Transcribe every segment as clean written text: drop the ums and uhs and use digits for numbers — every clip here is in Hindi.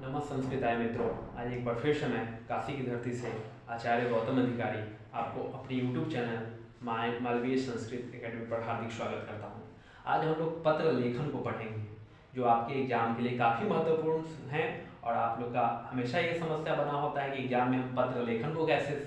नमस्ते संस्कृताय मित्रों। आज एक बार फिर से मैं काशी की धरती से आचार्य गौतम अधिकारी आपको अपने YouTube channel Malviya Sanskrit academy पर हार्दिक स्वागत करता हूं। आज हम लोग पत्र लेखन को पढ़ेंगे, जो आपके एग्जाम के लिए काफ़ी महत्वपूर्ण है। और आप लोग का हमेशा ये समस्या बना होता है कि एग्जाम में हम पत्र लेखन को कैसे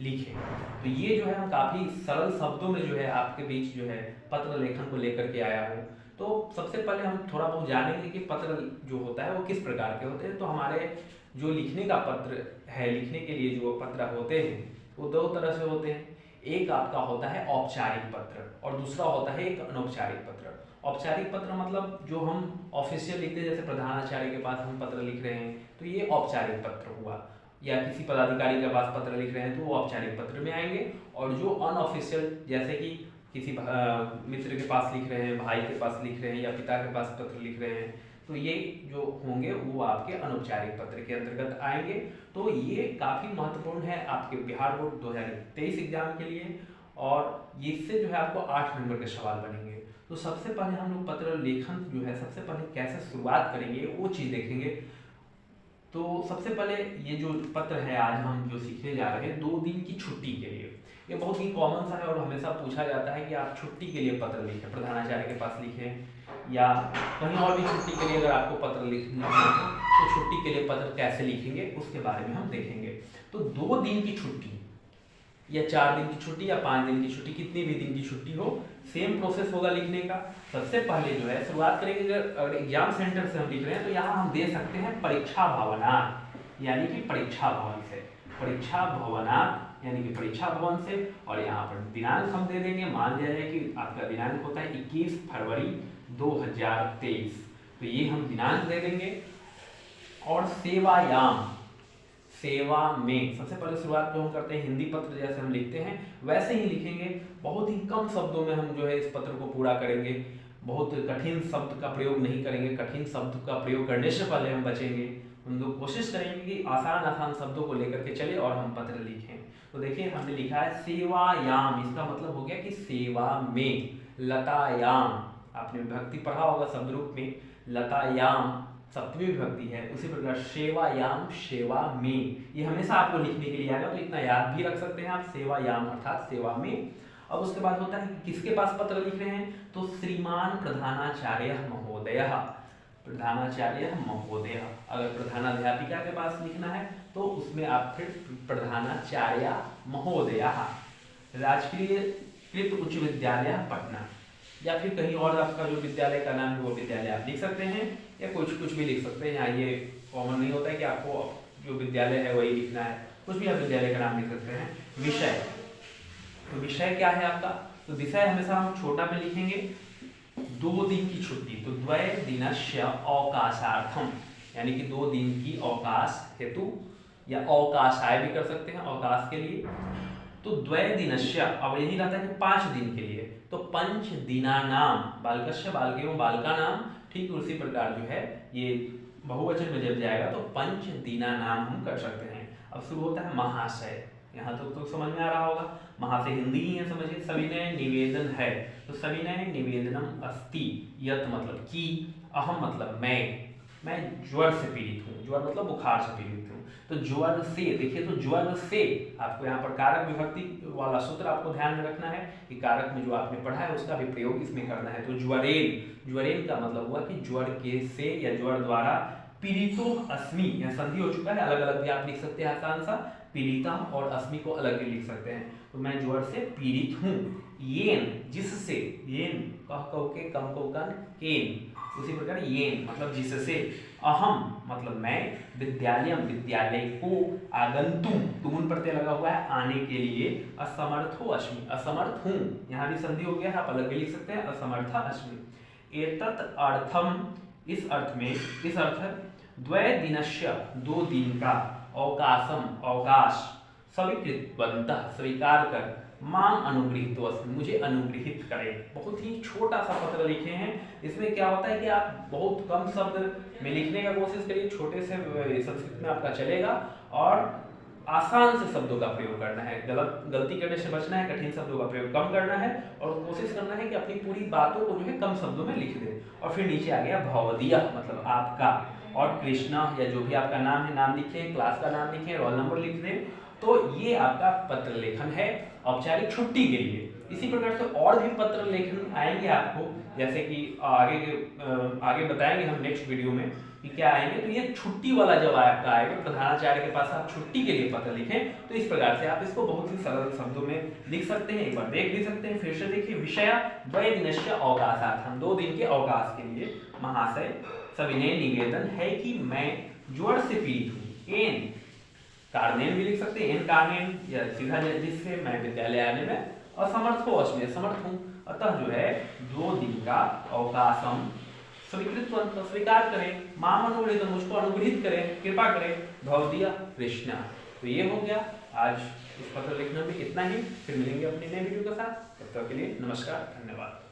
लिखें। तो ये जो है हम काफ़ी सरल शब्दों में जो है आपके बीच जो है पत्र लेखन को लेकर के आया हूँ। तो सबसे पहले हम थोड़ा बहुत जानेंगे कि पत्र जो होता है वो किस प्रकार के होते हैं। तो हमारे जो लिखने का पत्र है, लिखने के लिए जो पत्र होते हैं वो दो तरह से होते हैं। एक आपका होता है औपचारिक पत्र और दूसरा होता है एक अनौपचारिक पत्र। औपचारिक पत्र मतलब जो हम ऑफिशियल लिखते हैं, जैसे प्रधानाचार्य के पास हम पत्र लिख रहे हैं तो ये औपचारिक पत्र हुआ, या किसी पदाधिकारी के पास पत्र लिख रहे हैं तो वो औपचारिक पत्र में आएंगे। और जो अनऑफिशियल, जैसे कि किसी मित्र के पास लिख रहे हैं, भाई के पास लिख रहे हैं या पिता के पास पत्र लिख रहे हैं, तो ये जो होंगे वो आपके अनौपचारिक पत्र के अंतर्गत आएंगे। तो ये काफ़ी महत्वपूर्ण है आपके बिहार बोर्ड 2023 एग्जाम के लिए, और इससे जो है आपको 8 नंबर के सवाल बनेंगे। तो सबसे पहले हम लोग पत्र लेखन जो है सबसे पहले कैसे शुरुआत करेंगे वो चीज़ देखेंगे। तो सबसे पहले ये जो पत्र है आज हम जो सीखने जा रहे हैं 2 दिन की छुट्टी के लिए, ये बहुत ही कॉमन सा है और हमेशा पूछा जाता है कि आप छुट्टी के लिए पत्र लिखें, प्रधानाचार्य के पास लिखें या कहीं और भी छुट्टी के लिए अगर आपको पत्र लिखना है तो छुट्टी के लिए पत्र कैसे लिखेंगे उसके बारे में हम देखेंगे। तो 2 दिन की छुट्टी या 4 दिन की छुट्टी या 5 दिन की छुट्टी, कितनी भी दिन की छुट्टी हो, सेम प्रोसेस होगा लिखने का। सबसे पहले जो है शुरुआत करेंगे, अगर एग्जाम सेंटर से हम लिख रहे हैं तो यहाँ हम दे सकते हैं परीक्षा भवनात्, यानी कि परीक्षा भवन से, परीक्षा भवनात् यानी कि परीक्षा भवन से। और यहाँ पर दिनांक हम दे देंगे, मान लिया जाए कि आपका दिनांक होता है 21 फरवरी 2023, तो ये हम दिनांक दे देंगे। और सेवायाम, सेवा में, सबसे पहले शुरुआत जो हम करते हैं हिंदी पत्र जैसे हम लिखते हैं वैसे ही लिखेंगे। बहुत ही कम शब्दों में हम जो है इस पत्र को पूरा करेंगे, बहुत कठिन शब्द का प्रयोग नहीं करेंगे। कठिन शब्द का प्रयोग करने से पहले हम बचेंगे, हम लोग कोशिश करेंगे कि आसान आसान शब्दों को लेकर के चले और हम पत्र लिखें। तो देखिए हमने लिखा है सेवायाम, इसका मतलब हो गया कि सेवा में। लतायाम, आपने विभक्ति पढ़ा होगा शब्द रूप में, लतायाम सप्तमी विभक्ति है। उसी प्रकार सेवायाम, सेवा में, ये हमेशा आपको लिखने के लिए आएगा, तो इतना याद भी रख सकते हैं आप, सेवायाम अर्थात सेवा में। अब उसके बाद होता है कि किसके पास पत्र लिख रहे हैं, तो श्रीमान प्रधानाचार्य महोदय, प्रधानाचार्य महोदय। अगर प्रधानाध्यापिका के पास लिखना है तो उसमें आप फिर प्रधानाचार्य महोदय, राजकीय कृत उच्च विद्यालय पटना, या फिर कहीं और आपका जो विद्यालय का नाम है वो विद्यालय आप लिख सकते हैं, या कुछ भी लिख सकते हैं। यहाँ ये कॉमन नहीं होता है कि आपको जो विद्यालय है वही लिखना है, कुछ भी आप विद्यालय का नाम लिख सकते हैं। विषय, तो विषय क्या है आपका, तो विषय हमेशा हम छोटा में लिखेंगे। 2 दिन की छुट्टी, तो द्वय दिनस्य अवकाशार्थम, यानी कि 2 दिन की अवकाश हेतु, या अवकाशाय भी कर सकते हैं अवकाश के लिए। तो द्वय दिनस्य, अब यही रहता है कि 5 दिन के लिए, तो पंच दिनानाम, बालकस्य बालक एवं बालिका नाम, ठीक उसी प्रकार जो है ये बहुवचन में जब जाएगा तो पंच दिनानाम हम कर सकते हैं। अब शुरू होता है महाशय, यहाँ तो समझ में आ रहा होगा, महाशय हिंदी ही है, समझिए। सविनय निवेदन है, तो सविनय निवेदनम अस्ति, यत मतलब कि, अहम मतलब मैं ज्वर से पीड़ित हूँ, ज्वर मतलब बुखार से पीड़ित हूँ। तो ज्वर से, देखिए तो ज्वर से, आपको यहाँ पर कारक विभक्ति वाला सूत्र आपको ध्यान में रखना है कि कारक में जो आपने पढ़ा है उसका भी प्रयोग इसमें करना है। तो ज्वरेन, ज्वरेन का मतलब हुआ कि ज्वर के से या ज्वर द्वारा पीड़ितो अस्मि, यह संधि हो चुका है, अलग अलग भी आप लिख सकते हैं आसान सा, पीड़िता और अस्मि को अलग भी लिख सकते हैं। तो मैं ज्वर से पीड़ित हूँ। येन, जिससे, येन कह कह के कम को कन केन, उसी प्रकार येन मतलब जिससे। अहम मतलब मैं, विद्यालयम विद्यालय को, आगंतुम तुमुन प्रत्यय लगा हुआ है आने के लिए, असमर्थो अस्मि असमर्थ हूँ, यहाँ भी संधि हो गया है, आप अलग भी लिख सकते हैं, असमर्थ अस्मि। एतत् अर्थम, इस अर्थ में, इस अर्थ द्वय दिनस्य 2 दिन का, अवकाशम अवकाश, स्वीकृतवन्तः स्वीकार कर, मां अनुगृहीतो, मुझे अनुगृहित करें। बहुत ही छोटा सा पत्र लिखे हैं, इसमें क्या होता है कि आप बहुत कम शब्द में लिखने का कोशिश करिए, छोटे से संस्कृत में आपका चलेगा और आसान से शब्दों का प्रयोग करना है, गलती करने से बचना है, कठिन शब्दों का प्रयोग कम करना है और कोशिश करना है कि अपनी पूरी बातों को जो है कम शब्दों में लिख दे। और फिर नीचे आ गया भवदीय मतलब आपका, और कृष्णा या जो भी आपका नाम है नाम लिखें, क्लास का नाम लिखें, रोल नंबर लिख दें। तो ये आपका पत्र लेखन है औपचारिक छुट्टी के लिए। इसी प्रकार से और भी पत्र लेखन आएंगे आपको, जैसे कि आगे बताएंगे हम नेक्स्ट वीडियो में कि क्या आएंगे। तो ये छुट्टी वाला जब आपका आएगा, प्रधानाचार्य के पास आप छुट्टी के लिए पत्र लिखें, तो इस प्रकार से आप इसको बहुत ही सरल शब्दों में लिख सकते हैं। एक बार देख भी सकते हैं, फिर से देखिए। विषय द्वयदिनस्य अवकाशार्थम, 2 दिन के अवकाश के लिए महाशय सविनय निवेदन है कि मैं ज्वर से पीड़ित हूँ। एन कार्नेन भी लिख सकते हैं, एन कार्नेन या सीधा जिससे मैं विद्यालय आने में असमर्थ हो, अश्मेय समर्थ हूँ। अतः जो है 2 दिन का अवकाशम स्वीकार करें, माम अनुग्रहित मुझको अनुग्रहित करें, कृपा करें, भवदीय कृष्णा। तो ये हो गया आज इस पत्र लिखने में इतना ही। फिर मिलेंगे अपने नए वीडियो के साथ, तब तक के लिए नमस्कार, धन्यवाद।